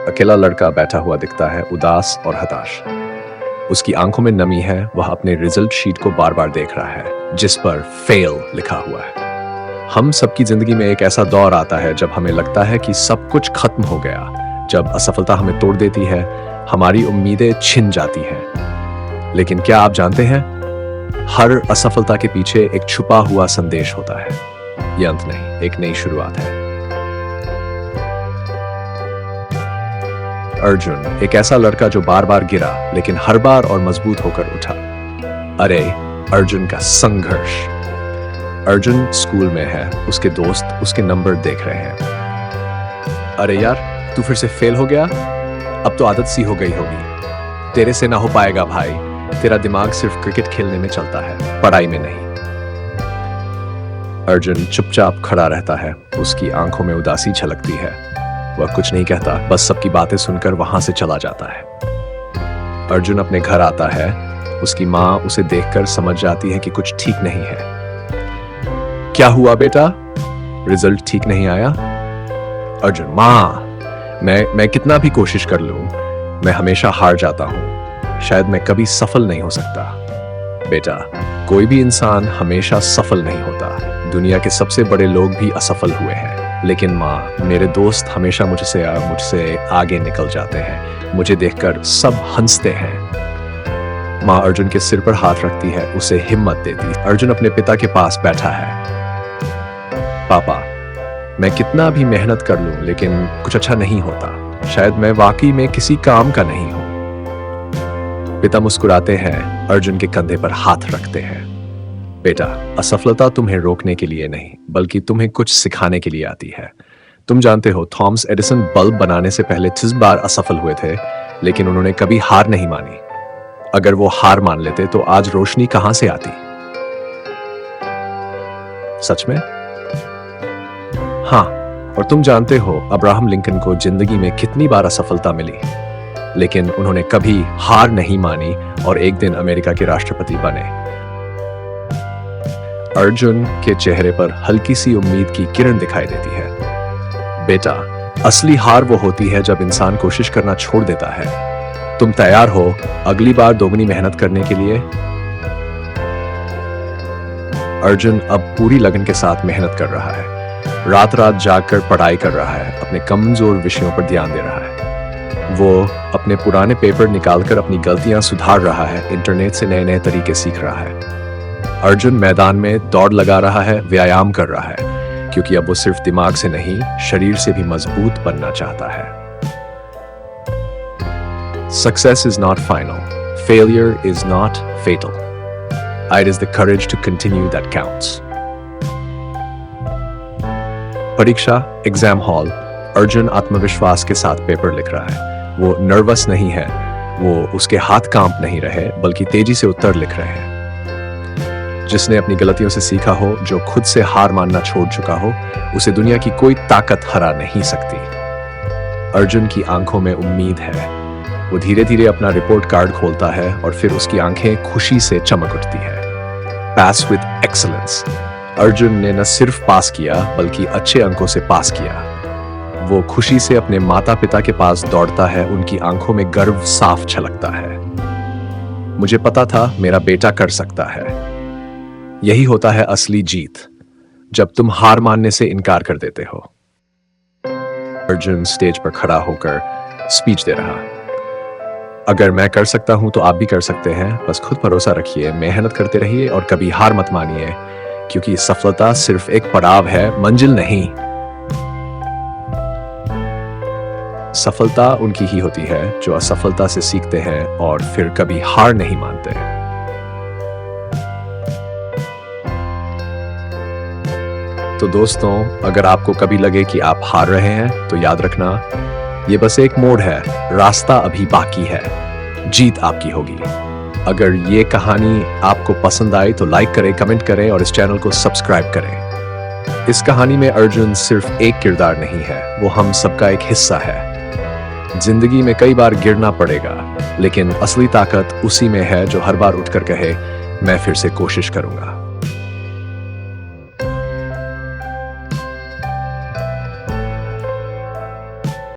अकेला लड़का बैठा हुआ दिखता है, उदास और हताश। उसकी आंखों में नमी है, वह अपने रिजल्ट शीट को बार बार देख रहा है जिस पर फेल लिखा हुआ है। हम सबकी जिंदगी में एक ऐसा दौर आता है जब हमें लगता है कि सब कुछ खत्म हो गया, जब असफलता हमें तोड़ देती है, हमारी उम्मीदें छिन जाती हैं। लेकिन क्या आप जानते हैं, हर असफलता के पीछे एक छुपा हुआ संदेश होता है। यह अंत नहीं, एक नई शुरुआत है। अर्जुन एक ऐसा लड़का जो बार बार गिरा लेकिन हर बार और मजबूत होकर उठा। अरे अर्जुन का संघर्ष। अर्जुन स्कूल में है, उसके दोस्त उसके नंबर देख रहे हैं। अरे यार, तू फिर से फेल हो गया? अब तो आदत सी हो गई होगी। तेरे से ना हो पाएगा भाई, तेरा दिमाग सिर्फ क्रिकेट खेलने में चलता है, पढ़ाई में नहीं। अर्जुन चुपचाप खड़ा रहता है, उसकी आंखों में उदासी झलकती है। वह कुछ नहीं कहता, बस सबकी बातें सुनकर वहां से चला जाता है। अर्जुन अपने घर आता है, उसकी माँ उसे देखकर समझ जाती है कि कुछ ठीक नहीं है। क्या हुआ बेटा? रिजल्ट ठीक नहीं आया? अर्जुन, माँ, मैं कितना भी कोशिश कर लूं, मैं हमेशा हार जाता हूं। शायद मैं कभी सफल नहीं हो सकता। बेटा, कोई भी इंसान हमेशा सफल नहीं होता। दुनिया के सबसे बड़े लोग भी असफल हुए हैं। लेकिन माँ, मेरे दोस्त हमेशा मुझसे आगे निकल जाते हैं। मुझे देखकर सब हंसते हैं। माँ अर्जुन के सिर पर हाथ रखती है, उसे हिम्मत देती। अर्जुन अपने पिता के पास बैठा है। पापा, मैं कितना भी मेहनत कर लूं लेकिन कुछ अच्छा नहीं होता। शायद मैं वाकई में किसी काम का नहीं हूं। पिता मुस्कुराते हैं, अर्जुन के कंधे पर हाथ रखते हैं। बेटा, असफलता तुम्हें रोकने के लिए नहीं, बल्कि तुम्हें कुछ सिखाने के लिए आती है। तुम जानते हो, थॉमस एडिसन बल्ब बनाने से पहले 30 बार असफल हुए थे, लेकिन उन्होंने कभी हार नहीं मानी। अगर वो हार मान लेते तो आज रोशनी कहां से आती? सच में? हाँ, और तुम जानते हो अब्राहम लिंकन को जिंदगी में कितनी बार असफलता मिली, लेकिन उन्होंने कभी हार नहीं मानी और एक दिन अमेरिका के राष्ट्रपति बने। अर्जुन के चेहरे पर हल्की सी उम्मीद की किरण दिखाई देती है। बेटा, असली हार वो होती है जब इंसान कोशिश करना छोड़ देता है। तुम तैयार हो अगली बार दोगुनी मेहनत करने के लिए? अर्जुन अब पूरी लगन के साथ मेहनत कर रहा है। रात रात जागकर पढ़ाई कर रहा है, अपने कमजोर विषयों पर ध्यान दे रहा है। वो अपने पुराने पेपर निकालकर अपनी गलतियां सुधार रहा है, इंटरनेट से नए नए तरीके सीख रहा है। अर्जुन मैदान में दौड़ लगा रहा है, व्यायाम कर रहा है, क्योंकि अब वो सिर्फ दिमाग से नहीं, शरीर से भी मजबूत बनना चाहता है। Success is not final. Failure is not fatal. It is the courage to continue that counts. परीक्षा, एग्जाम हॉल। अर्जुन आत्मविश्वास के साथ पेपर लिख रहा है। वो नर्वस नहीं है, वो उसके हाथ कांप नहीं रहे, बल्कि तेजी से उत्तर लिख रहे हैं। जिसने अपनी गलतियों से सीखा हो, जो खुद से हार मानना छोड़ चुका हो, उसे दुनिया की कोई ताकत हरा नहीं सकती। अर्जुन की आंखों में उम्मीद है। वो धीरे धीरे अपना रिपोर्ट कार्ड खोलता है और फिर उसकी आंखें खुशी से चमक उठती है। पास विद एक्सीलेंस। अर्जुन ने न सिर्फ पास किया, बल्कि अच्छे अंकों से पास किया। वो खुशी से अपने माता पिता के पास दौड़ता है, उनकी आंखों में गर्व साफ झलकता है। मुझे पता था मेरा बेटा कर सकता है। यही होता है असली जीत, जब तुम हार मानने से इनकार कर देते हो। अर्जुन स्टेज पर खड़ा होकर स्पीच दे रहा। अगर मैं कर सकता हूं तो आप भी कर सकते हैं। बस खुद भरोसा रखिए, मेहनत करते रहिए और कभी हार मत मानिए, क्योंकि सफलता सिर्फ एक पड़ाव है, मंजिल नहीं। सफलता उनकी ही होती है जो असफलता से सीखते हैं और फिर कभी हार नहीं मानते। तो दोस्तों, अगर आपको कभी लगे कि आप हार रहे हैं, तो याद रखना, ये बस एक मोड़ है, रास्ता अभी बाकी है, जीत आपकी होगी। अगर ये कहानी आपको पसंद आई तो लाइक करें, कमेंट करें और इस चैनल को सब्सक्राइब करें। इस कहानी में अर्जुन सिर्फ एक किरदार नहीं है, वो हम सबका एक हिस्सा है। जिंदगी में कई बार गिरना पड़ेगा, लेकिन असली ताकत उसी में है जो हर बार उठकर कहे, मैं फिर से कोशिश करूंगा।